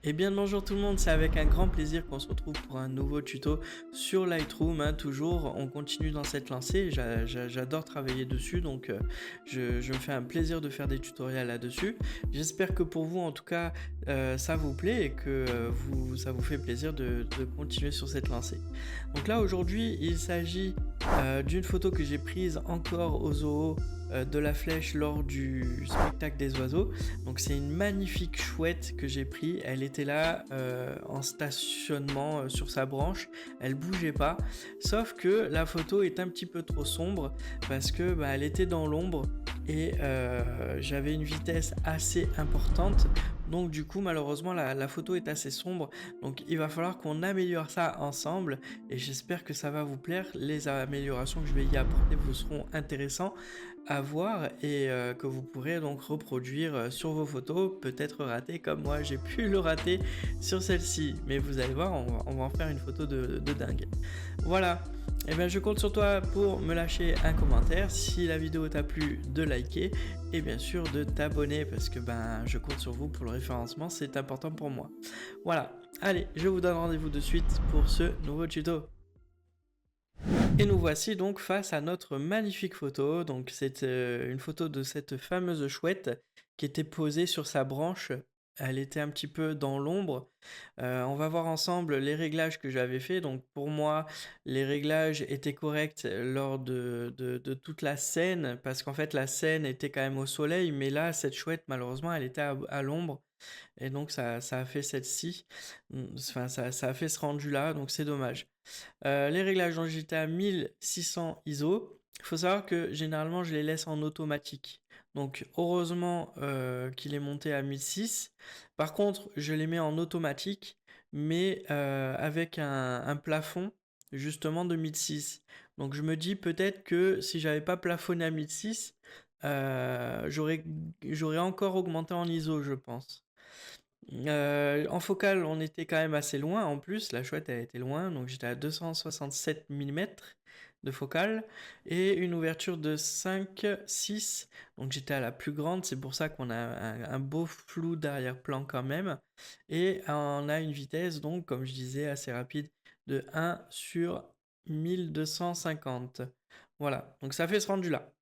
Eh bien bonjour tout le monde, c'est avec un grand plaisir qu'on se retrouve pour un nouveau tuto sur Lightroom, hein. Toujours, on continue dans cette lancée, j'adore travailler dessus, donc je me fais un plaisir de faire des tutoriels là-dessus. J'espère que pour vous en tout cas ça vous plaît et que ça vous fait plaisir de continuer sur cette lancée. Donc là aujourd'hui il s'agit d'une photo que j'ai prise encore au zoo de la Flèche lors du spectacle des oiseaux. Donc c'est une magnifique chouette que j'ai pris. Elle était là en stationnement sur sa branche. Elle bougeait pas. Sauf que la photo est un petit peu trop sombre parce que elle était dans l'ombre et j'avais une vitesse assez importante. Donc du coup malheureusement la photo est assez sombre. Donc il va falloir qu'on améliore ça ensemble et j'espère que ça va vous plaire. Les améliorations que je vais y apporter vous seront intéressantes à voir et que vous pourrez donc reproduire sur vos photos, peut-être rater comme moi j'ai pu le rater sur celle-ci, mais vous allez voir, on va en faire une photo de dingue. Voilà, et bien je compte sur toi pour me lâcher un commentaire, si la vidéo t'a plu, de liker et bien sûr de t'abonner parce que je compte sur vous pour le référencement, c'est important pour moi. Voilà, allez, je vous donne rendez-vous de suite pour ce nouveau tuto. Et nous voici donc face à notre magnifique photo. Donc c'est une photo de cette fameuse chouette qui était posée sur sa branche. Elle était un petit peu dans l'ombre. On va voir ensemble les réglages que j'avais fait. Donc pour moi, les réglages étaient corrects lors de toute la scène parce qu'en fait la scène était quand même au soleil. Mais là, cette chouette, malheureusement, elle était à l'ombre. Et donc ça a fait celle-ci. Enfin, ça a fait ce rendu-là. Donc c'est dommage. Les réglages, donc j'étais à 1600 ISO. Il faut savoir que généralement je les laisse en automatique. Donc heureusement qu'il est monté à 1006. Par contre, je les mets en automatique, mais avec un plafond justement de 1006. Donc je me dis peut-être que si j'avais pas plafonné à 1006, j'aurais encore augmenté en ISO, je pense. En focale, on était quand même assez loin en plus. La chouette, elle était loin. Donc j'étais à 267 mm de focale et une ouverture de 5,6. Donc j'étais à la plus grande. C'est pour ça qu'on a un beau flou d'arrière-plan quand même. Et on a une vitesse, donc, comme je disais, assez rapide de 1 sur 1250. Voilà. Donc ça fait ce rendu-là.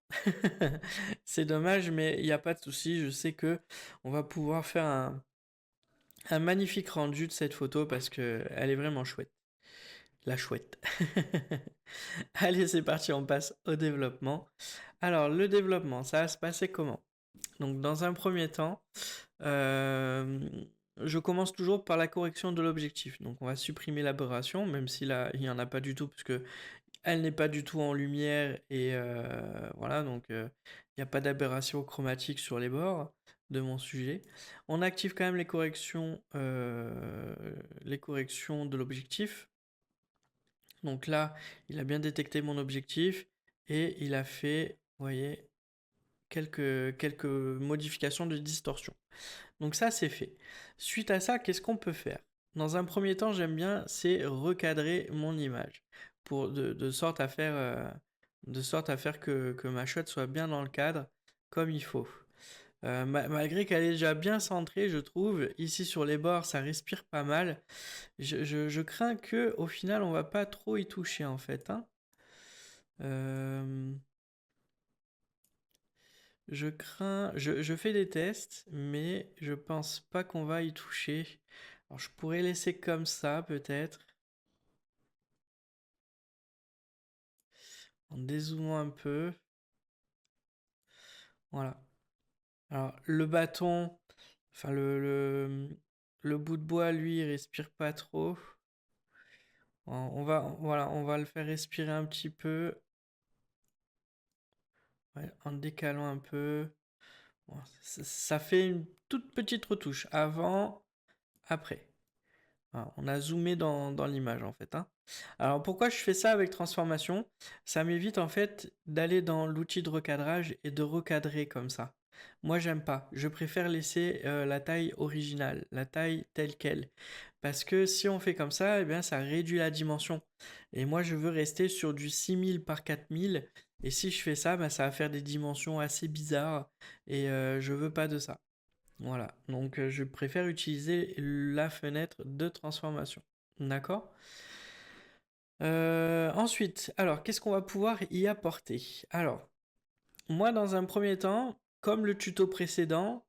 C'est dommage, mais il n'y a pas de souci. Je sais que on va pouvoir faire un magnifique rendu de cette photo parce que elle est vraiment chouette. La chouette. Allez, c'est parti, on passe au développement. Alors, le développement, ça va se passer comment? Donc, dans un premier temps, euh, je commence toujours par la correction de l'objectif. Donc, on va supprimer l'aberration, même si là, il n'y en a pas du tout, puisque elle n'est pas du tout en lumière et voilà, donc il n'y a pas d'aberration chromatique sur les bords de mon sujet. On active quand même les corrections de l'objectif. Donc là, il a bien détecté mon objectif et il a fait, vous voyez, quelques modifications de distorsion. Donc ça, c'est fait. Suite à ça, qu'est-ce qu'on peut faire? Dans un premier temps, j'aime bien, c'est recadrer mon image de sorte à faire, que ma chouette soit bien dans le cadre comme il faut. Malgré qu'elle est déjà bien centrée, je trouve, ici sur les bords, ça respire pas mal. Je crains que au final, on va pas trop y toucher en fait, hein. Euh, je fais des tests, mais je pense pas qu'on va y toucher. Alors je pourrais laisser comme ça peut-être, en dézoomant un peu. Voilà. Alors le bâton, enfin le bout de bois, lui, il respire pas trop. Voilà, on va le faire respirer un petit peu, ouais, en décalant un peu. Bon, ça fait une toute petite retouche avant, après. Voilà, on a zoomé dans l'image en fait, hein. Alors pourquoi je fais ça avec transformation? Ça m'évite en fait d'aller dans l'outil de recadrage et de recadrer comme ça. Moi j'aime pas, je préfère laisser la taille originale, la taille telle qu'elle. Parce que si on fait comme ça, eh bien ça réduit la dimension. Et moi je veux rester sur du 6000 par 4000. Et si je fais ça, ça va faire des dimensions assez bizarres. Et je veux pas de ça. Voilà, donc je préfère utiliser la fenêtre de transformation. D'accord? Ensuite, alors, qu'est-ce qu'on va pouvoir y apporter? Alors, moi, dans un premier temps, comme le tuto précédent,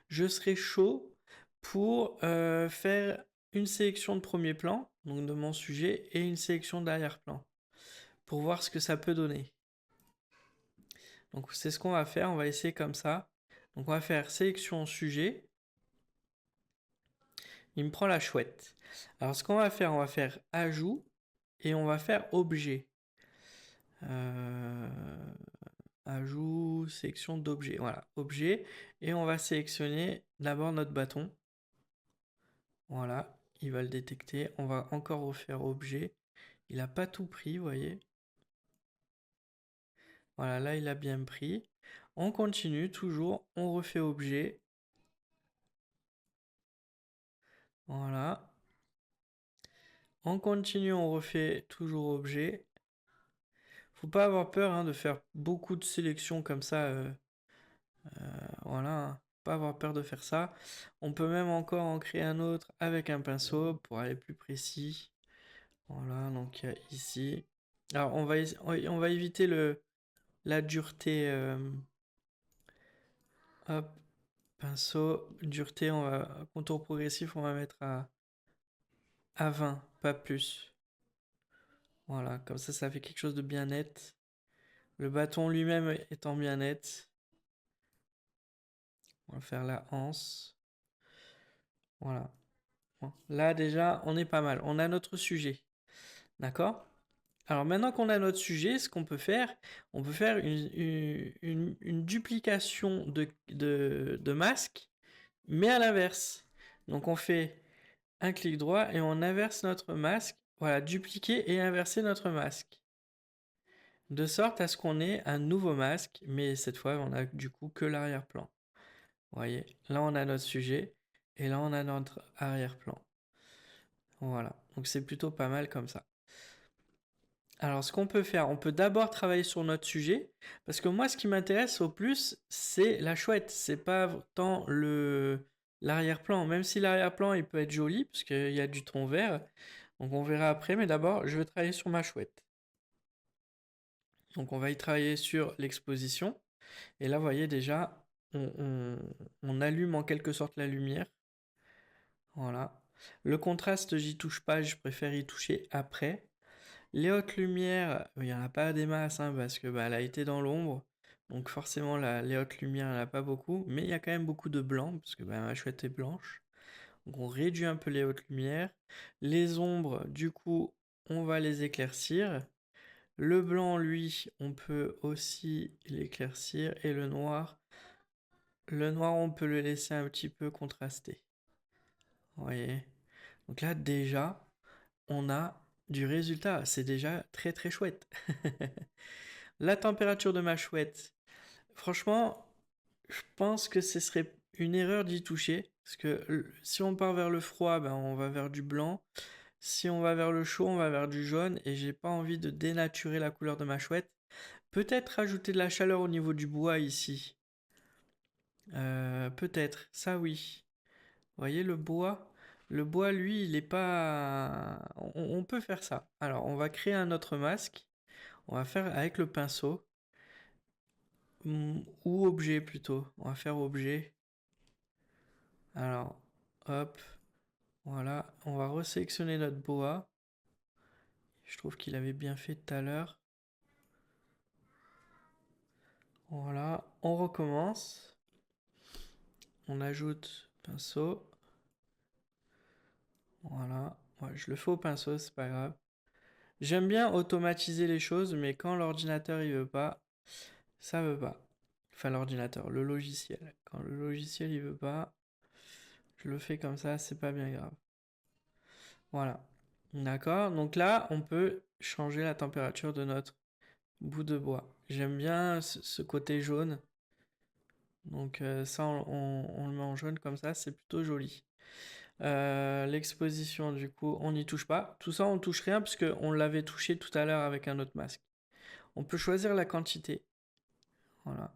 je serai chaud pour faire une sélection de premier plan, donc de mon sujet, et une sélection d'arrière-plan, pour voir ce que ça peut donner. Donc c'est ce qu'on va faire, on va essayer comme ça. Donc on va faire sélection sujet. Il me prend la chouette. Alors ce qu'on va faire ajout et on va faire objet. Euh, Ajout, sélection d'objet. Voilà, objet. Et on va sélectionner d'abord notre bâton. Voilà, il va le détecter. On va encore refaire objet. Il n'a pas tout pris, vous voyez. Voilà, là il a bien pris. On continue toujours, on refait objet. Voilà. On continue, on refait toujours objet. Faut pas avoir peur hein, de faire beaucoup de sélections comme ça. Voilà, hein. Pas avoir peur de faire ça. On peut même encore en créer un autre avec un pinceau pour aller plus précis. Voilà, donc il y a ici. Alors on va éviter la dureté. Hop, pinceau, dureté, on va contour progressif, on va mettre à 20, pas plus. Voilà, comme ça fait quelque chose de bien net. Le bâton lui-même étant bien net. On va faire la anse. Voilà. Bon, là déjà, on est pas mal. On a notre sujet. D'accord? Alors maintenant qu'on a notre sujet, ce qu'on peut faire, on peut faire une duplication de masque, mais à l'inverse. Donc on fait un clic droit et on inverse notre masque. Voilà, dupliquer et inverser notre masque. De sorte à ce qu'on ait un nouveau masque, mais cette fois on a du coup que l'arrière-plan. Vous voyez, là on a notre sujet et là on a notre arrière-plan. Voilà, donc c'est plutôt pas mal comme ça. Alors ce qu'on peut faire, on peut d'abord travailler sur notre sujet, parce que moi ce qui m'intéresse au plus, c'est la chouette, c'est pas tant l'arrière-plan, même si l'arrière-plan il peut être joli, parce qu'il y a du ton vert, donc on verra après, mais d'abord je vais travailler sur ma chouette. Donc on va y travailler sur l'exposition, et là vous voyez déjà, on allume en quelque sorte la lumière, voilà. Le contraste j'y touche pas, je préfère y toucher après. Les hautes lumières, il n'y en a pas des masses, hein, parce que bah, elle a été dans l'ombre. Donc forcément, les hautes lumières, il n'y en a pas beaucoup. Mais il y a quand même beaucoup de blanc, parce que bah, ma chouette est blanche. Donc on réduit un peu les hautes lumières. Les ombres, du coup, on va les éclaircir. Le blanc, lui, on peut aussi l'éclaircir. Et le noir, on peut le laisser un petit peu contrasté. Vous voyez? Donc là, déjà, on a du résultat. C'est déjà très très chouette. La température de ma chouette. Franchement, je pense que ce serait une erreur d'y toucher. Parce que si on part vers le froid, ben, on va vers du blanc. Si on va vers le chaud, on va vers du jaune. Et j'ai pas envie de dénaturer la couleur de ma chouette. Peut-être rajouter de la chaleur au niveau du bois ici. Peut-être, ça oui. Vous voyez le bois? Le bois, lui, il est pas. On peut faire ça. Alors, on va créer un autre masque. On va faire avec le pinceau. Ou objet plutôt. On va faire objet. Alors, hop. Voilà. On va resélectionner notre boa. Je trouve qu'il avait bien fait tout à l'heure. Voilà. On recommence. On ajoute pinceau. Voilà. Ouais, je le fais au pinceau, c'est pas grave. J'aime bien automatiser les choses, mais quand l'ordinateur il veut pas, ça veut pas. Enfin l'ordinateur, le logiciel. Quand le logiciel il veut pas, je le fais comme ça, c'est pas bien grave. Voilà. D'accord. Donc là, on peut changer la température de notre bout de bois. J'aime bien ce côté jaune. Donc ça, on le met en jaune comme ça, c'est plutôt joli. L'exposition, du coup, on n'y touche pas. Tout ça, on touche rien parce qu'on l'avait touché tout à l'heure avec un autre masque. On peut choisir la quantité. Voilà.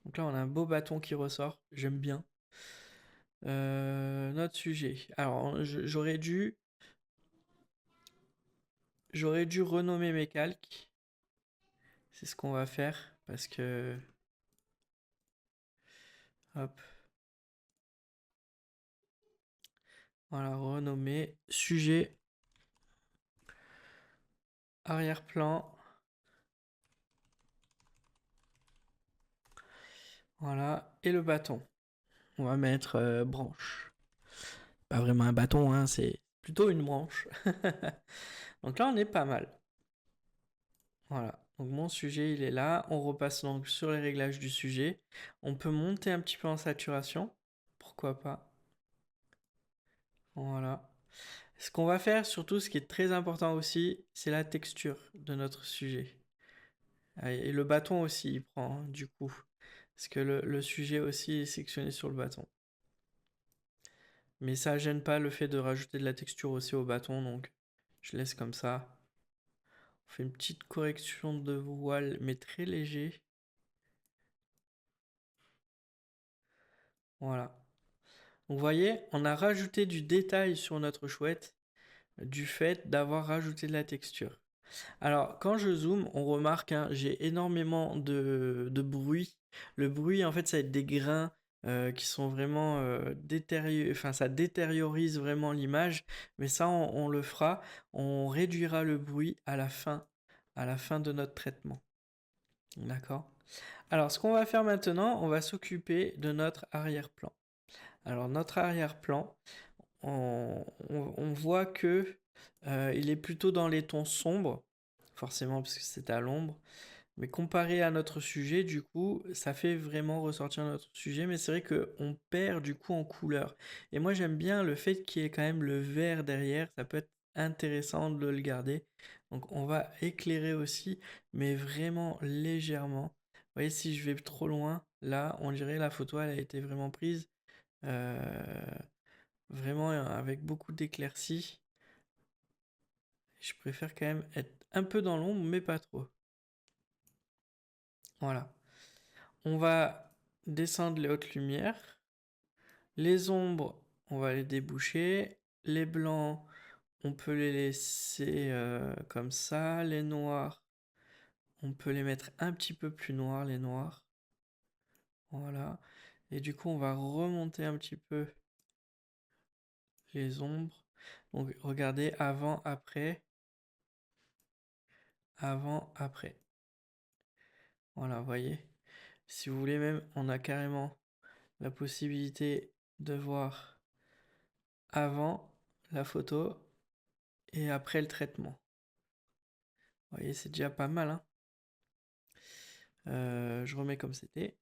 Donc là, on a un beau bâton qui ressort. J'aime bien. Notre sujet. Alors, j'aurais dû renommer mes calques. C'est ce qu'on va faire parce que, hop, voilà, renommer sujet, arrière-plan, voilà, et le bâton. On va mettre branche. Pas vraiment un bâton, hein, c'est plutôt une branche. Donc là, on est pas mal. Voilà. Donc mon sujet, il est là. On repasse donc sur les réglages du sujet. On peut monter un petit peu en saturation. Pourquoi pas. Voilà. Ce qu'on va faire, surtout, ce qui est très important aussi, c'est la texture de notre sujet. Et le bâton aussi, il prend, hein, du coup. Parce que le sujet aussi est sectionné sur le bâton. Mais ça gêne pas le fait de rajouter de la texture aussi au bâton, donc je laisse comme ça. On fait une petite correction de voile, mais très léger. Voilà. Donc vous voyez, on a rajouté du détail sur notre chouette du fait d'avoir rajouté de la texture. Alors, quand je zoome, on remarque, hein, j'ai énormément de bruit. Le bruit, en fait, ça va être des grains qui sont vraiment détériorés. Enfin, ça détériorise vraiment l'image. Mais ça, on le fera. On réduira le bruit à la fin de notre traitement. D'accord? Alors, ce qu'on va faire maintenant, on va s'occuper de notre arrière-plan. Alors, notre arrière-plan, on voit que il est plutôt dans les tons sombres, forcément parce que c'est à l'ombre. Mais comparé à notre sujet, du coup, ça fait vraiment ressortir notre sujet, mais c'est vrai qu'on perd du coup en couleur. Et moi j'aime bien le fait qu'il y ait quand même le vert derrière, ça peut être intéressant de le garder. Donc on va éclairer aussi, mais vraiment légèrement. Vous voyez, si je vais trop loin, là, on dirait la photo, elle a été vraiment prise euh, vraiment avec beaucoup d'éclaircies. Je préfère quand même être un peu dans l'ombre, mais pas trop. Voilà. On va descendre les hautes lumières. Les ombres, on va les déboucher. Les blancs, on peut les laisser comme ça. Les noirs, on peut les mettre un petit peu plus noirs, les noirs. Voilà. Et du coup, on va remonter un petit peu les ombres. Donc, regardez avant, après. Avant, après. Voilà, vous voyez. Si vous voulez même, on a carrément la possibilité de voir avant la photo et après le traitement. Vous voyez, c'est déjà pas mal, hein. Je remets comme c'était.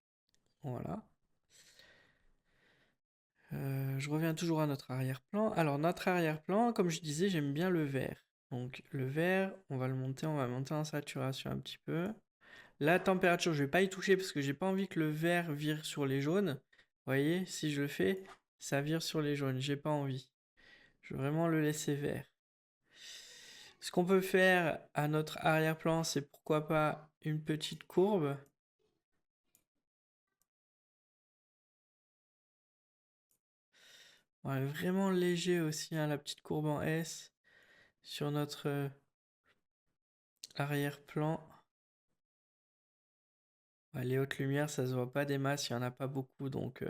Voilà. Je reviens toujours à notre arrière-plan. Alors, notre arrière-plan, comme je disais, j'aime bien le vert. Donc, le vert, on va monter en saturation un petit peu. La température, je vais pas y toucher parce que j'ai pas envie que le vert vire sur les jaunes. Vous voyez, si je le fais, ça vire sur les jaunes. J'ai pas envie. Je veux vraiment le laisser vert. Ce qu'on peut faire à notre arrière-plan, c'est pourquoi pas une petite courbe. Ouais, vraiment léger aussi, hein, la petite courbe en S sur notre arrière-plan. Ouais, les hautes lumières, ça se voit pas des masses, il n'y en a pas beaucoup, donc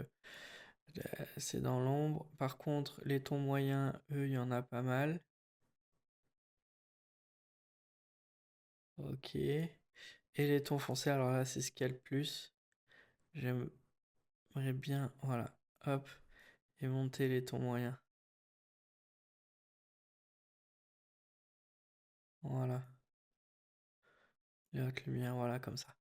c'est dans l'ombre. Par contre, les tons moyens, eux, il y en a pas mal. Ok. Et les tons foncés, alors là, c'est ce qu'il y a le plus. J'aimerais bien, voilà, hop, et monter les tons moyens. Voilà. Les hautes lumières, voilà, comme ça.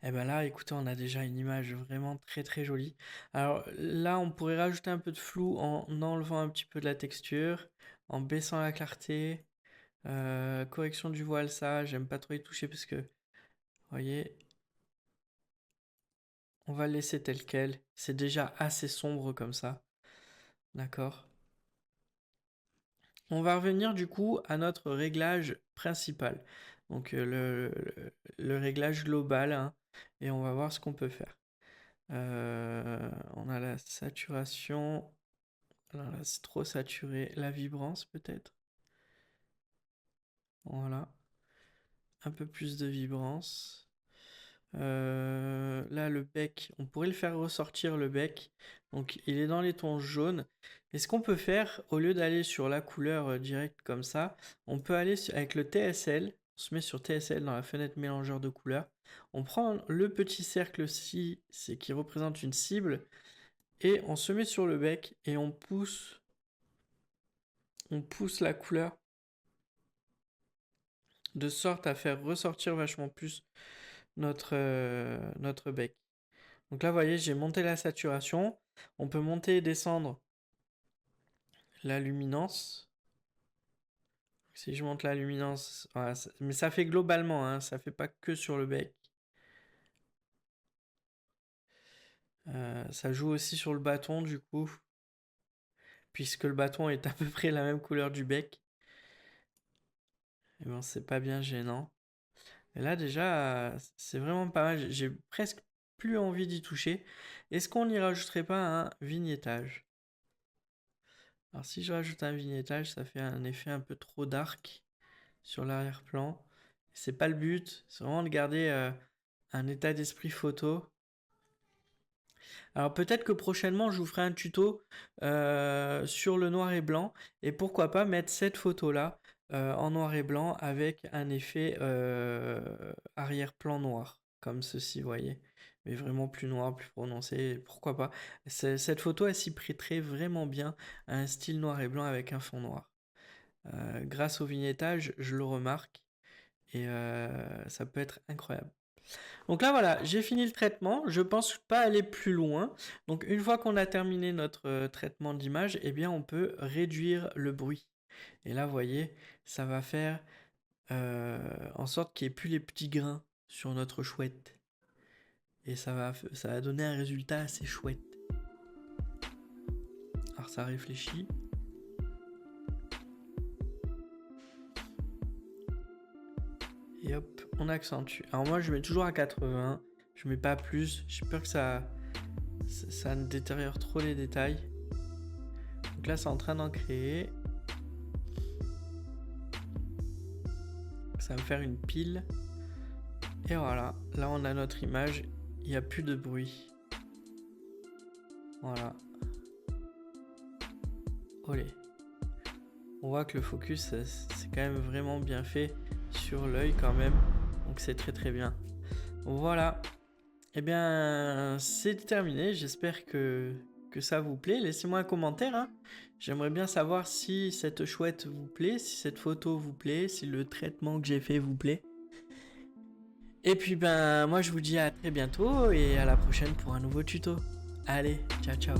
Et ben là, écoutez, on a déjà une image vraiment très très jolie. Alors là, on pourrait rajouter un peu de flou en enlevant un petit peu de la texture, en baissant la clarté, correction du voile, ça, j'aime pas trop y toucher parce que, vous voyez, on va le laisser tel quel. C'est déjà assez sombre comme ça, d'accord? On va revenir du coup à notre réglage principal, donc le réglage global, hein, et on va voir ce qu'on peut faire. On a la saturation. Alors là, c'est trop saturé. La vibrance, peut-être. Voilà. Un peu plus de vibrance. Là, le bec, on pourrait le faire ressortir, le bec. Donc, il est dans les tons jaunes. Et ce qu'on peut faire, au lieu d'aller sur la couleur directe comme ça, on peut aller avec le TSL. On se met sur TSL dans la fenêtre mélangeur de couleurs. On prend le petit cercle-ci, c'est qui représente une cible. Et on se met sur le bec et on pousse la couleur de sorte à faire ressortir vachement plus notre bec. Donc là, vous voyez, j'ai monté la saturation. On peut monter et descendre la luminance. Si je monte la luminance, voilà, mais ça fait globalement, hein, ça fait pas que sur le bec. Ça joue aussi sur le bâton du coup, puisque le bâton est à peu près la même couleur du bec. Et bon, c'est pas bien gênant. Et là déjà, c'est vraiment pas mal. J'ai presque plus envie d'y toucher. Est-ce qu'on n'y rajouterait pas un vignettage? Alors si je rajoute un vignettage, ça fait un effet un peu trop dark sur l'arrière-plan. C'est pas le but, c'est vraiment de garder un état d'esprit photo. Alors peut-être que prochainement je vous ferai un tuto sur le noir et blanc et pourquoi pas mettre cette photo là en noir et blanc avec un effet arrière-plan noir comme ceci, vous voyez, mais vraiment plus noir, plus prononcé, pourquoi pas. Cette photo elle s'y prêterait vraiment bien à un style noir et blanc avec un fond noir. Grâce au vignettage, je le remarque et ça peut être incroyable. Donc là voilà, j'ai fini le traitement, je pense pas aller plus loin. Donc une fois qu'on a terminé notre traitement d'image, eh bien on peut réduire le bruit. Et là vous voyez, ça va faire en sorte qu'il n'y ait plus les petits grains sur notre chouette. Et ça va donner un résultat assez chouette. Alors ça réfléchit. Et hop, on accentue. Alors moi je mets toujours à 80, je mets pas plus, j'ai peur que ça ne détériore trop les détails. Donc là c'est en train d'en créer. Ça va me faire une pile. Et voilà, là on a notre image, il n'y a plus de bruit. Voilà. Olé. On voit que le focus c'est quand même vraiment bien fait sur l'œil quand même. Donc c'est très très bien. Voilà. Eh bien c'est terminé. J'espère que ça vous plaît. Laissez-moi un commentaire. Hein. J'aimerais bien savoir si cette chouette vous plaît, si cette photo vous plaît, si le traitement que j'ai fait vous plaît. Et puis ben moi je vous dis à très bientôt et à la prochaine pour un nouveau tuto. Allez, ciao ciao.